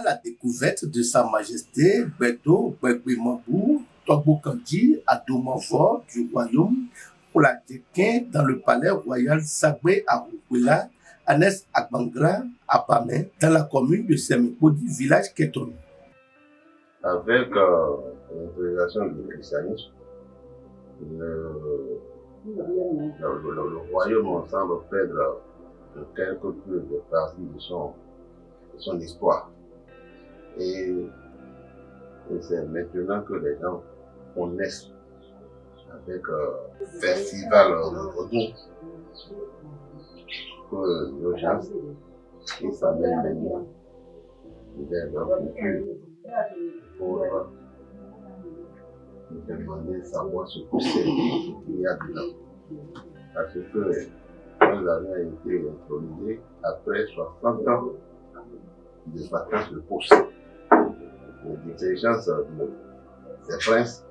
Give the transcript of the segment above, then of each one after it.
la découverte de Sa Majesté Beto Begbe-Mabou Togbokandi à Domanfort du royaume pour la Tekin dans le palais royal Sagbé à Roukoula, Anes Agbangra à Pamé, dans la commune de Semipodi, village Keton. Avec l'autorisation du christianisme, le royaume semble perdre quelque peu de partie de son histoire. Et c'est maintenant que les gens connaissent avec festival de vaudou que nos gens ils s'amènent maintenant vers leur culture pour nous demander de savoir ce que c'est qu'il y a dedans. Parce que nous avons été intronisés après 60 ans de vacances de course. L'intelligence des princes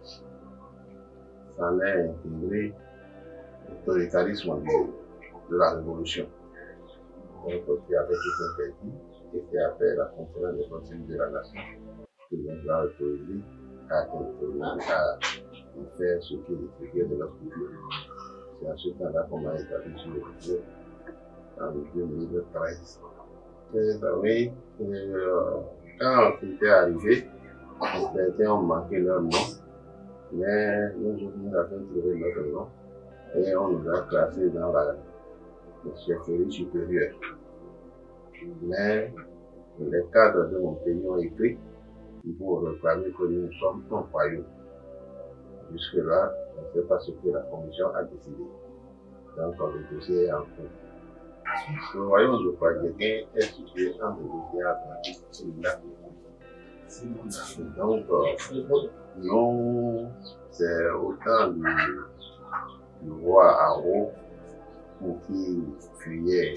s'en est intégré l'autoritarisme de la révolution. Donc, qui avait été interdit, et c'est après la conférence des conseils de la nation que nous avons autorisé à faire ce qui est écrit de leur culture. C'est à ce temps-là qu'on a établi sur le culture en 2013. Vous savez, quand c'était arrivé, certains ont manqué leur nom, mais nous avons trouvé notre nom et on nous a classés dans la chefferie supérieure. Mais les cadres de mon pays ont écrit pour réclamer que nous sommes un royaume. Jusque-là, on ne sait pas ce que la commission a décidé. Donc, le dossier est en cours. Le royaume de Fadjekin est situé entre l'Océan Atlantique et le lac de Congo. Donc, non, c'est autant du roi Aro pour qui fuyait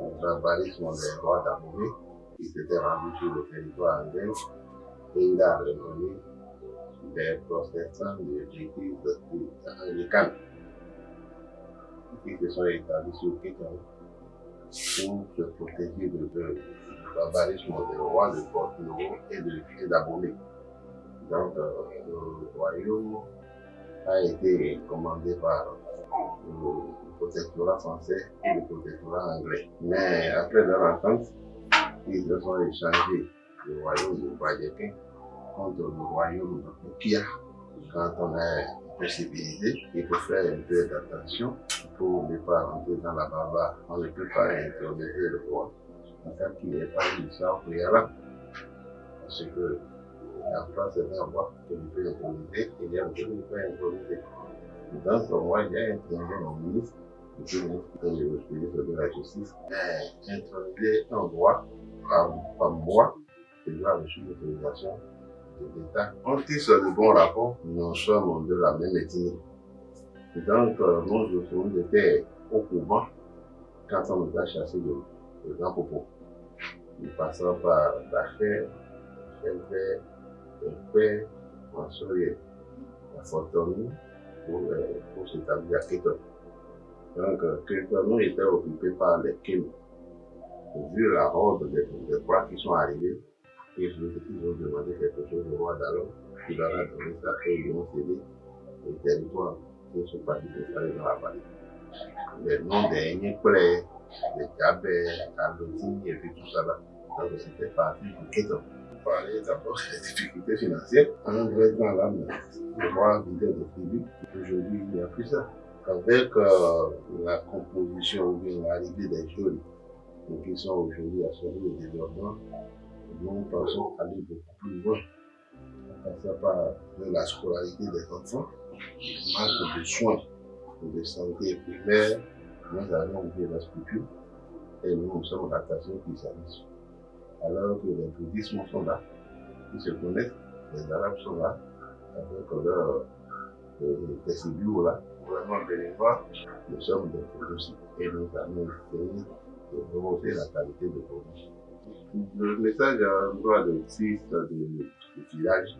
le barbarisme des rois d'Amoué, qui s'était rendu sur le territoire anglais, et il a revenu des protestants de l'église anglicane qui se sont établis sur Kéton pour se protéger du barbarisme des rois de Porto et d'Abomey. Donc, le royaume a été commandé par le protectorat français et le protectorat anglais. Mais après leur entente, ils se sont échangés le royaume de Fadjekin contre le royaume de Bukia. Quand on a une possibilité, il faut faire un peu d'attention pour ne pas rentrer dans la barbarie. On ne peut pas introduire le roi en tant qu'il n'est pas une histoire préalable. Parce que la France est un roi que vous pouvez introduire, il y a un que vous pouvez introduire. Dans ce roi, il y a introduit mon ministre, le ministre de la Justice, introduire un roi par moi, il doit reçu l'autorisation de l'État. On tisse de bons rapports, nous sommes de la même ethnie. Donc, nous étions au couvent quand on nous a chassé de Grand Popo. Nous passons par l'affaire, Elpé, Mansourier, la Fortonie pour s'établir à Kéton. Donc, Kéton était occupé par les Kim. Vu la horde des rois qui sont arrivés, ils ont demandé quelque chose au roi d'Alon, qui leur a donné ça et ils ont cédé les territoires qui sont partis s'installer dans la vallée. Les noms des Ignépré, des Djabé, Aloti et puis tout ça là. Donc c'était parti du Kéton. On parlait d'abord des difficultés financières. En vrai, dans l'âme, le roi vivait des tribus. Aujourd'hui, il n'y a plus ça. Avec la composition ou bien l'arrivée des jeunes qui sont aujourd'hui à celui de développement, nous pensons aller beaucoup plus loin. On passe par la scolarité des enfants, manque de soins de santé primaire. Nous avons oublié la structure et nous sommes attachés au christianisme. Alors que les bouddhismes sont là, ils se connaissent, les arabes sont là, avec leurs décisions là, vraiment bénévoles, nous sommes des produits et nous avons essayé de remonter la qualité de produits. Le message à l'endroit de fils du village,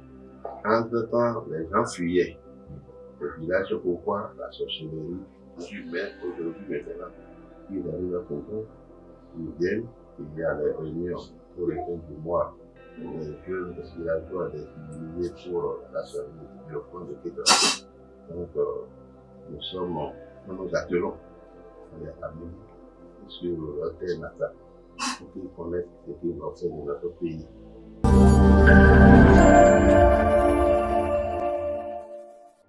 entre-temps, les gens fuyaient le village. Pourquoi la sorcellerie humaine aujourd'hui maintenant, ils arrivent à comprendre, ils viennent, il y a les réunions pour les fins du mois les jeunes villageois des milliers pour la survie du développement de Kédra. Donc, nous nous attelons à les ramener sur leur terre natale pour qu'ils connaissent ce qu'ils ont fait de notre pays.